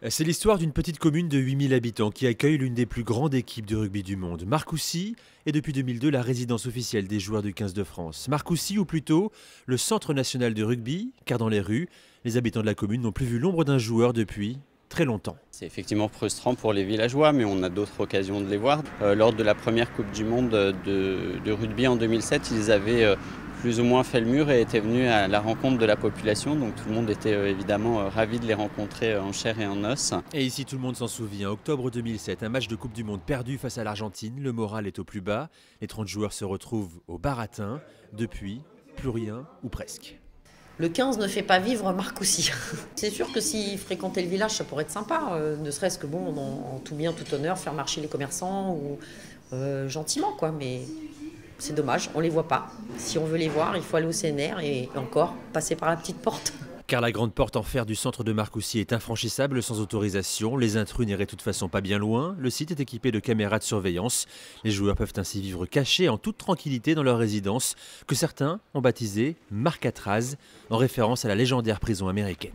C'est l'histoire d'une petite commune de 8000 habitants qui accueille l'une des plus grandes équipes de rugby du monde. Marcoussis est depuis 2002 la résidence officielle des joueurs du 15 de France. Marcoussis, ou plutôt le Centre national de rugby, car dans les rues, les habitants de la commune n'ont plus vu l'ombre d'un joueur depuis très longtemps. C'est effectivement frustrant pour les villageois, mais on a d'autres occasions de les voir. Lors de la première Coupe du Monde de rugby en 2007, ils avaient plus ou moins fait le mur et étaient venus à la rencontre de la population. Donc tout le monde était évidemment ravi de les rencontrer en chair et en os. Et ici, tout le monde s'en souvient. Octobre 2007, un match de Coupe du Monde perdu face à l'Argentine. Le moral est au plus bas. Les 30 joueurs se retrouvent au baratin. Depuis, plus rien ou presque. Le 15 ne fait pas vivre Marcoussis. C'est sûr que s'ils fréquentaient le village, ça pourrait être sympa. Ne serait-ce que bon, en tout bien, tout honneur, faire marcher les commerçants ou gentiment, quoi. Mais c'est dommage, on les voit pas. Si on veut les voir, il faut aller au CNR et encore passer par la petite porte. Car la grande porte en fer du centre de Marcoussis est infranchissable sans autorisation. Les intrus n'iraient de toute façon pas bien loin. Le site est équipé de caméras de surveillance. Les joueurs peuvent ainsi vivre cachés en toute tranquillité dans leur résidence, que certains ont baptisée Marcatraz, en référence à la légendaire prison américaine.